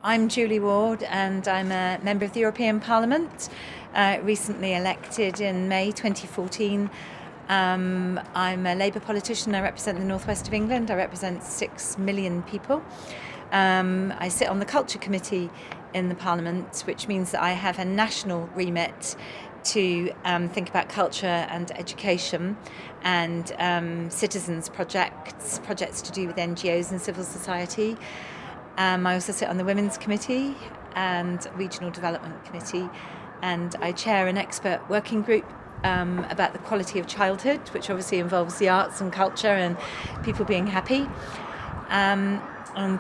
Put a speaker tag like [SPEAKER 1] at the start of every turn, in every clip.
[SPEAKER 1] I'm Julie Ward and I'm a member of the European Parliament, recently elected in May 2014. I'm a Labour politician. I represent the northwest of England. I represent 6 million people. I sit on the Culture Committee in the Parliament, which means that I have a national remit to think about culture and education and citizens projects to do with NGOs and civil society. I also sit on the Women's Committee and Regional Development Committee, and I chair an expert working group about the quality of childhood, which obviously involves the arts and culture and people being happy. And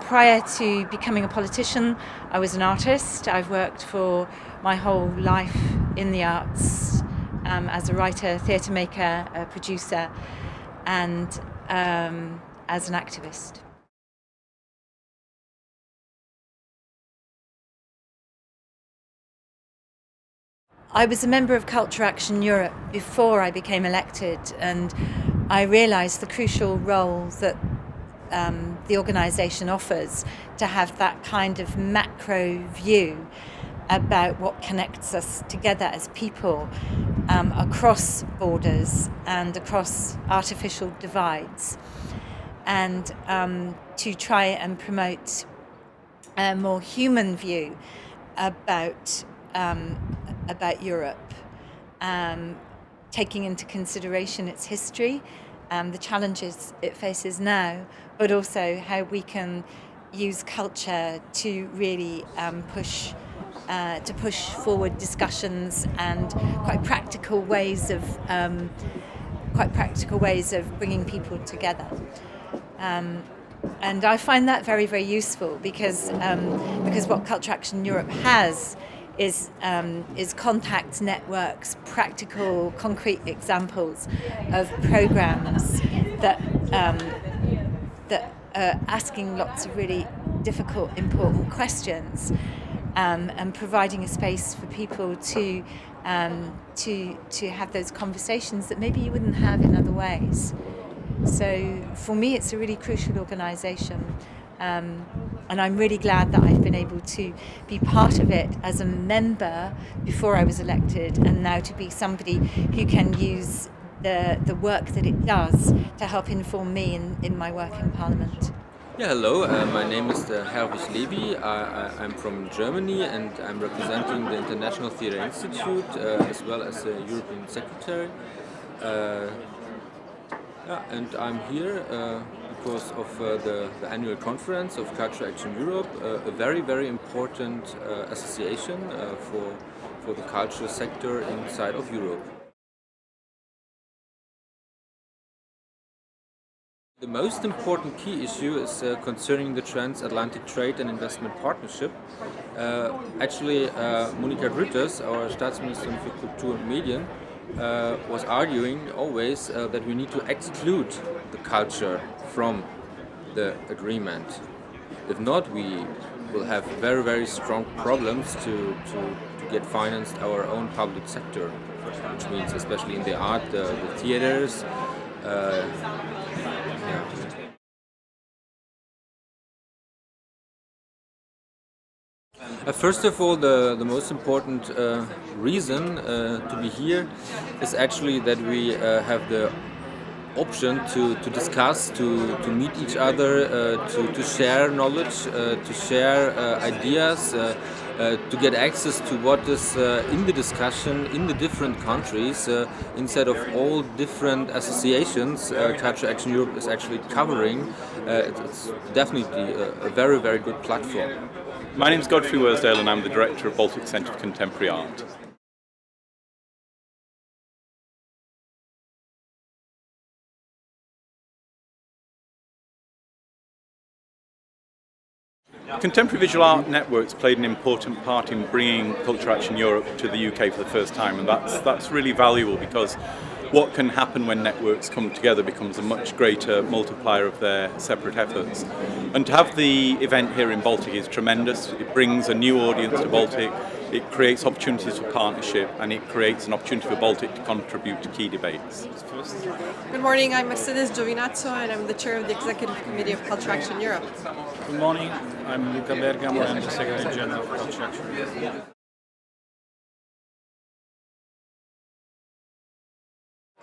[SPEAKER 1] prior to becoming a politician, I was an artist. I've worked for my whole life in the arts as a writer, theatre maker, a producer, and as an activist. I was a member of Culture Action Europe before I became elected, and I realised the crucial role that the organisation offers to have that kind of macro view about what connects us together as people across borders and across artificial divides, and to try and promote a more human view about Europe, taking into consideration its history, the challenges it faces now, but also how we can use culture to really push forward discussions and quite practical ways of bringing people together. And I find that very, very useful because what Culture Action Europe has is contact networks, practical, concrete examples of programs that are asking lots of really difficult, important questions, and providing a space for people to have those conversations that maybe you wouldn't have in other ways. So for me, it's a really crucial organisation. And I'm really glad that I've been able to be part of it as a member before I was elected, and now to be somebody who can use the work that it does to help inform me in my work in Parliament.
[SPEAKER 2] Yeah, hello, my name is Herwig Levy. I'm from Germany and I'm representing the International Theatre Institute as well as the European Secretary. And I'm here because of the annual conference of Culture Action Europe, a very, very important association for the cultural sector inside of Europe. The most important key issue is concerning the Transatlantic Trade and Investment Partnership. Actually, Monika Grütters, our Staatsministerin für Kultur und Medien, was arguing always that we need to exclude the culture from the agreement. If not, we will have very, very strong problems to get financed our own public sector, which means especially in the art, the theaters. First of all, the most important reason to be here is actually that we have the option to discuss, to meet each other, to share knowledge, to share ideas, to get access to what is in the discussion in the different countries, instead of all different associations Culture Action Europe is actually covering. It's definitely a very, very good platform.
[SPEAKER 3] My name is Godfrey Worsdale and I'm the Director of Baltic Centre for Contemporary Art. Contemporary visual art networks played an important part in bringing Culture Action Europe to the UK for the first time, and that's really valuable because what can happen when networks come together becomes a much greater multiplier of their separate efforts. And to have the event here in Baltic is tremendous. It brings a new audience to Baltic. it creates opportunities for partnership, and it creates an opportunity for Baltic to contribute to key debates.
[SPEAKER 4] Good morning, I'm Mercedes Giovinazzo and I'm the chair of the Executive Committee of Culture Action Europe.
[SPEAKER 5] Good morning, I'm Luca Bergamo, I'm the Secretary General of Culture Action Europe.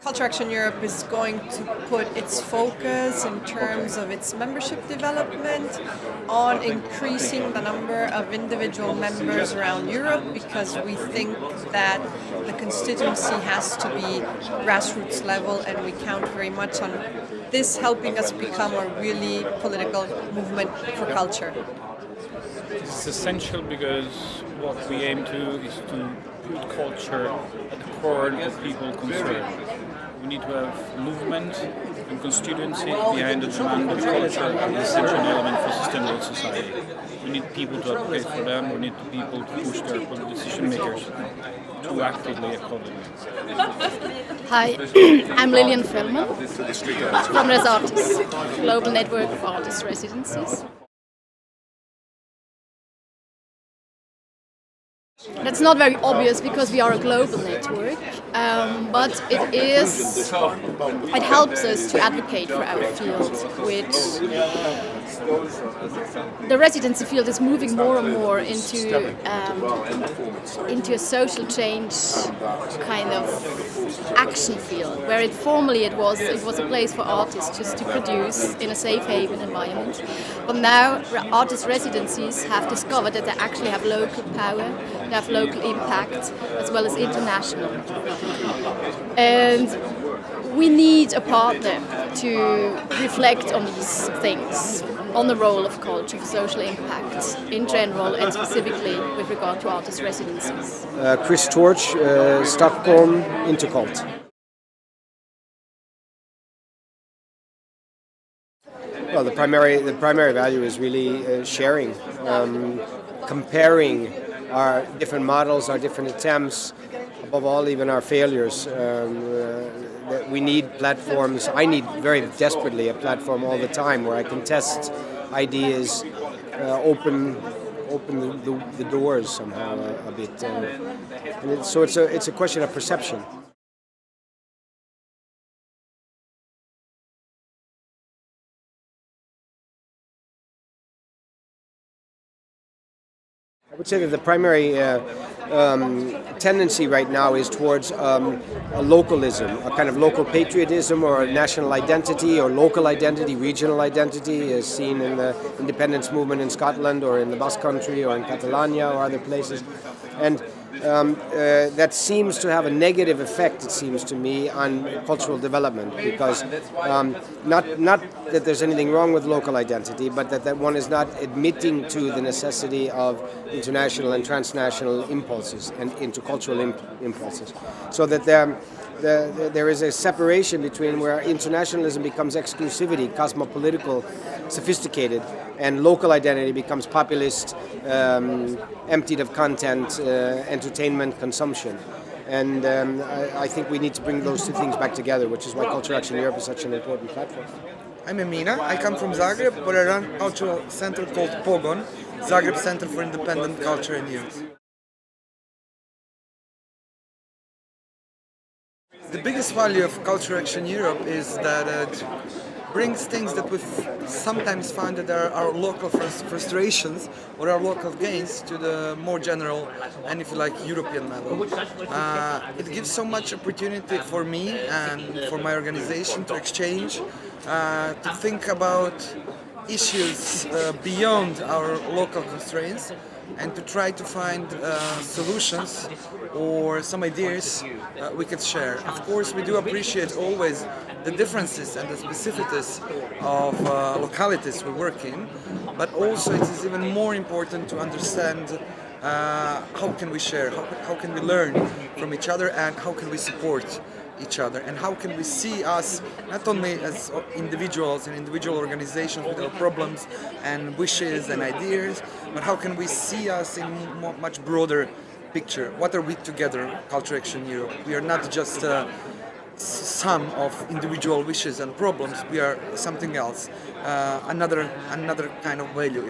[SPEAKER 4] Culture Action Europe is going to put its focus in terms of its membership development on increasing the number of individual members around Europe, because we think that the constituency has to be grassroots level, and we count very much on this helping us become a really political movement for culture.
[SPEAKER 5] It's essential because what we aim to is to put culture at the core of people concerned. We need to have movement and constituency behind the demand of culture as an essential element for sustainable society. We need people to advocate for them, we need people to push their decision makers to actively accommodate.
[SPEAKER 6] Hi, I'm Lillian Feldman from Res Artis, global network of artist residencies. That's not very obvious because we are a global network, but it helps us to advocate for our field, which the residency field is moving more and more into a social change kind of action field, where it was a place for artists just to produce in a safe haven environment. But now artist residencies have discovered that they actually have local power, they have local impact as well as international. And we need a partner to reflect on these things, on the role of culture for social impact in general and specifically with regard to artist residencies.
[SPEAKER 7] Chris Torch, Stockholm, Intercult. Well, the primary value is really sharing, comparing our different models, our different attempts, above all even our failures. That we need platforms. I need very desperately a platform all the time where I can test ideas, open the doors somehow a bit. And it's a question of perception. I would say that the primary tendency right now is towards a localism, a kind of local patriotism or a national identity or local identity, regional identity, as seen in the independence movement in Scotland or in the Basque Country or in Catalonia or other places. And that seems to have a negative effect, it seems to me, on cultural development, because not that there's anything wrong with local identity, but that one is not admitting to the necessity of international and transnational impulses and intercultural impulses. So that there is a separation between where internationalism becomes exclusivity, cosmopolitical, sophisticated, and local identity becomes populist, emptied of content, entertainment, consumption. And I think we need to bring those two things back together, which is why Culture Action Europe is such an important platform.
[SPEAKER 8] I'm Emina. I come from Zagreb, but I run a cultural center called Pogon, Zagreb Center for Independent Culture and Youth. The biggest value of Culture Action Europe is that it brings things that we've sometimes found that are our local frustrations or our local gains to the more general and, if you like, European level. It gives so much opportunity for me and for my organization to exchange, to think about issues beyond our local constraints, and to try to find solutions or some ideas we could share. Of course, we do appreciate always the differences and the specificities of localities we work in, but also it is even more important to understand how can we share, how can we learn from each other, and how can we support each other, and how can we see us not only as individuals and individual organizations with our problems and wishes and ideas, but how can we see us in much broader picture. What are we together, Culture Action Europe? We are not just sum of individual wishes and problems. We are something else, another kind of value,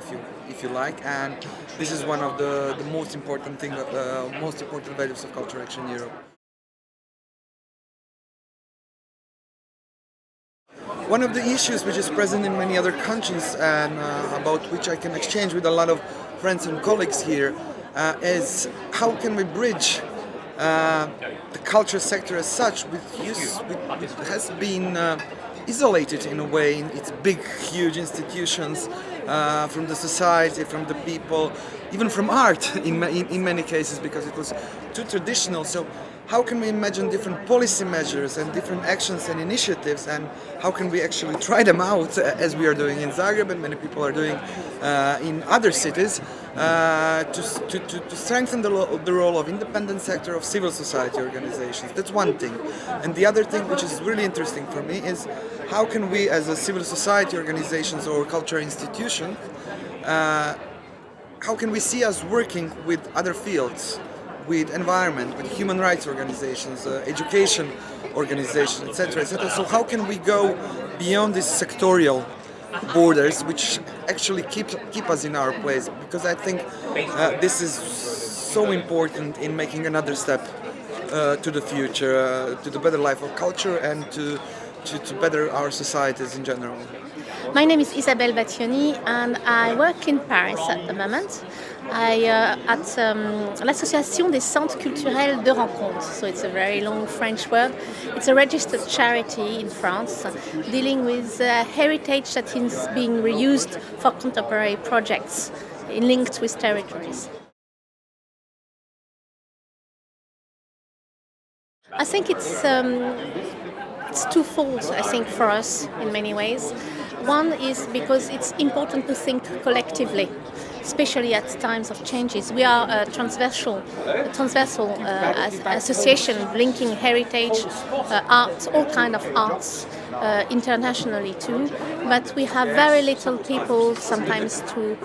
[SPEAKER 8] if you like. And this is one of the most important most important values of Culture Action Europe. One of the issues which is present in many other countries and about which I can exchange with a lot of friends and colleagues here is how can we bridge the culture sector as such, which has been isolated in a way in its big, huge institutions from the society, from the people, even from art in many cases, because it was too traditional. So how can we imagine different policy measures and different actions and initiatives, and how can we actually try them out as we are doing in Zagreb and many people are doing in other cities to strengthen the role of independent sector, of civil society organizations. That's one thing. And the other thing which is really interesting for me is how can we as a civil society organizations or cultural institution, how can we see us working with other fields, with environment, with human rights organizations, education organizations, etc., etc. So how can we go beyond these sectorial borders, which actually keep us in our place? Because I think this is so important in making another step to the future, to the better life of culture, and to better our societies in general.
[SPEAKER 6] My name is Isabelle Battioni and I work in Paris at the moment. At l'Association des Centres Culturels de Rencontre. So it's a very long French word. It's a registered charity in France dealing with heritage that is being reused for contemporary projects linked with territories. I think it's twofold, I think, for us in many ways. One is because it's important to think collectively, especially at times of changes. We are a transversal association linking heritage, art, all kinds of arts, internationally too. But we have very little people sometimes to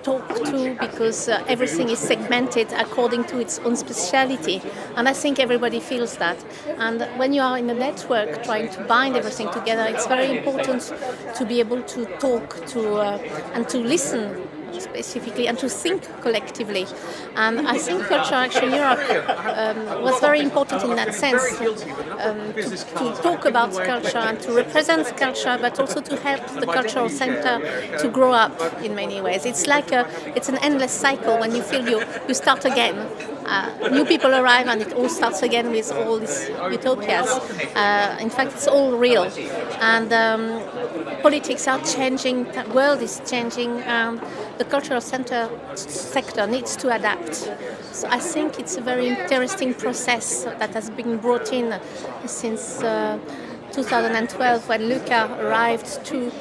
[SPEAKER 6] talk to because everything is segmented according to its own speciality. And I think everybody feels that. And when you are in a network trying to bind everything together, it's very important to be able to talk and to listen specifically and to think collectively. And I think Culture Action Europe was very important in that sense, to talk about culture and to represent culture, but also to help the cultural center to grow up in many ways. It's like it's an endless cycle. When you feel you start again, new people arrive and it all starts again with all these utopias. In fact, it's all real. And politics are changing, the world is changing, and the cultural sector needs to adapt. So I think it's a very interesting process that has been brought in since 2012 when Luca arrived to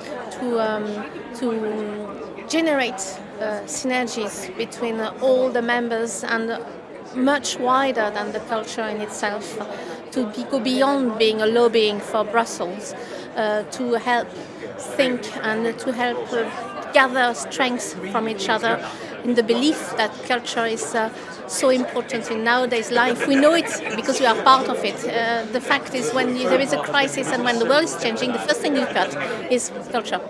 [SPEAKER 6] generate synergies between all the members and much wider than the culture in itself, to go beyond being a lobbying for Brussels, to help think and to help gather strength from each other in the belief that culture is so important in nowadays life. We know it because we are part of it. The fact is, when there is a crisis and when the world is changing, the first thing you cut is culture.